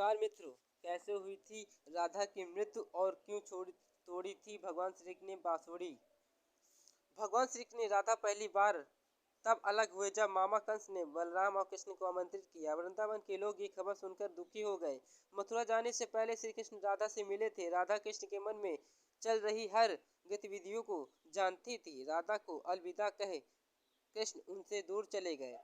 नमस्कार मित्रों, कैसे हुई थी राधा की मृत्यु और क्यों तोड़ी थी भगवान श्री कृष्ण ने बांसुरी। भगवान श्री कृष्ण ने राधा पहली बार तब अलग हुए जब मामा कंस ने बलराम और कृष्ण को आमंत्रित किया। वृंदावन के लोग ये खबर सुनकर दुखी हो गए। मथुरा जाने से पहले श्री कृष्ण राधा से मिले थे। राधा कृष्ण के मन में चल रही हर गतिविधियों को जानती थी। राधा को अलविदा कहे कृष्ण उनसे दूर चले गए।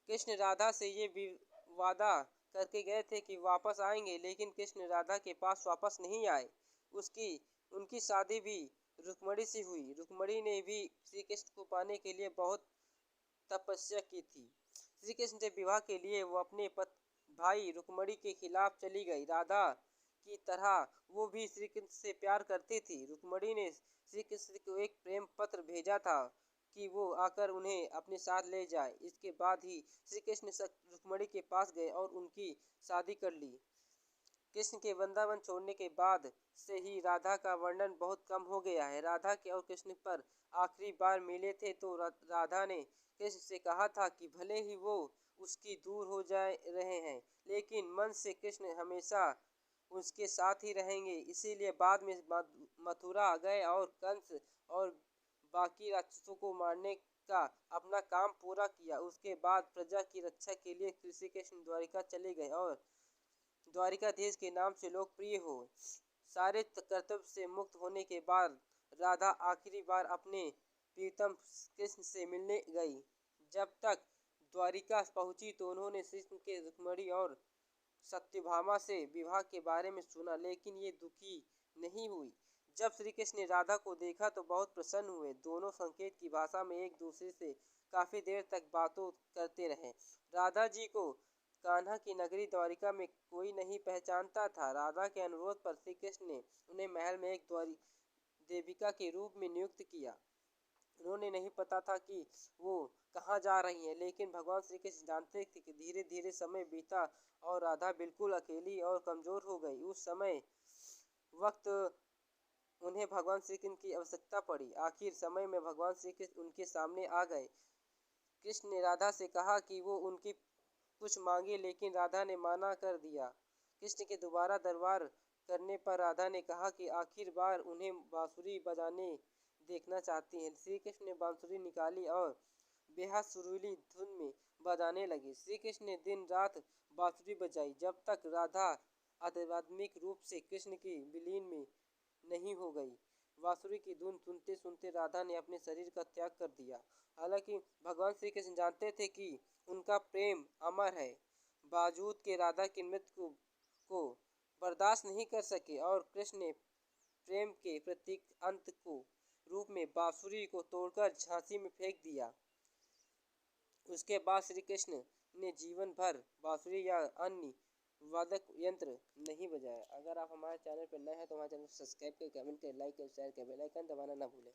कृष्ण राधा से ये वादा करके गए थे कि वापस आएंगे, लेकिन कृष्ण राधा के पास वापस नहीं आए। उनकी शादी भी रुक्मणी से हुई। रुक्मणी ने भी श्री कृष्ण को पाने के लिए बहुत तपस्या की थी। श्री कृष्ण से विवाह के लिए वो अपने भाई रुक्मणी के खिलाफ चली गई। राधा की तरह वो भी श्री कृष्ण से प्यार करती थी। रुक्मणी ने श्री कृष्ण को एक प्रेम पत्र भेजा था कि वो आकर उन्हें अपने साथ ले जाए। इसके बाद ही श्री कृष्ण रुक्मणी के पास गए और उनकी शादी कर ली। कृष्ण के वृंदावन छोड़ने के बाद से ही राधा का वर्णन बहुत कम हो गया है। राधा के और कृष्ण पर आखिरी बार मिले थे तो राधा ने कृष्ण से कहा था कि भले ही वो उसकी दूर हो जा रहे हैं, लेकिन मन से कृष्ण हमेशा उसके साथ ही रहेंगे। इसीलिए बाद में मथुरा गए और कंस और बाकी राक्षसों को मारने का अपना काम पूरा किया। उसके बाद प्रजा की रक्षा के लिए श्री कृष्ण द्वारिका चले गए और द्वारिकाधीश के नाम से लोकप्रिय हो। सारे कर्तव्य से मुक्त होने के बाद राधा आखिरी बार अपने प्रीतम कृष्ण से मिलने गई। जब तक द्वारिका पहुंची तो उन्होंने श्री कृष्ण के रुक्मणी और सत्यभामा से विवाह के बारे में सुना, लेकिन ये दुखी नहीं हुई। जब श्री कृष्ण ने राधा को देखा तो बहुत प्रसन्न हुए। दोनों संकेत की भाषा में एक दूसरे से काफी देर तक बातों करते रहे। राधा जी को कान्हा की नगरी द्वारिका में कोई नहीं पहचानता था। राधा के अनुरोध पर श्री कृष्ण ने उन्हें महल में एक देविका के रूप में नियुक्त किया। उन्होंने नहीं पता था कि वो कहाँ जा रही हैं, लेकिन भगवान श्री कृष्ण जानते थे कि धीरे धीरे समय बीता और राधा बिल्कुल अकेली और कमजोर हो गई। उस समय वक्त उन्हें भगवान श्री कृष्ण की आवश्यकता पड़ी। आखिर समय में भगवान श्री कृष्ण उनके सामने आ गए। कृष्ण ने राधा से कहा कि वो उनकी कुछ मांगे, लेकिन राधा ने मना कर दिया। कृष्ण के दोबारा दरबार करने पर राधा ने कहा कि आखिर बार उन्हें बांसुरी बजाने देखना चाहती हैं। श्री कृष्ण ने बांसुरी निकाली और बेहद सुरीली धुन में बजाने लगे। श्री कृष्ण ने दिन रात बांसुरी बजाई जब तक राधा आध्यात्मिक रूप से कृष्ण की विलीन में नहीं हो गई। बांसुरी की धुन सुनते सुनते राधा ने अपने शरीर का त्याग कर दिया। हालांकि भगवान श्री कृष्ण जानते थे कि उनका प्रेम अमर है, बावजूद के राधा की मृत्यु को बर्दाश्त नहीं कर सके और कृष्ण ने प्रेम के प्रतीक अंत को रूप में बांसुरी को तोड़कर झांसी में फेंक दिया। उसके बाद श्री कृष्ण ने जीवन भर बांसुरी या अन्य वादक यंत्र नहीं बजाया। अगर आप हमारे चैनल पर नए हैं तो हमारे चैनल को सब्सक्राइब करें, कमेंट करें, लाइक करें, शेयर करें, बेल आइकन दबाना ना भूलें।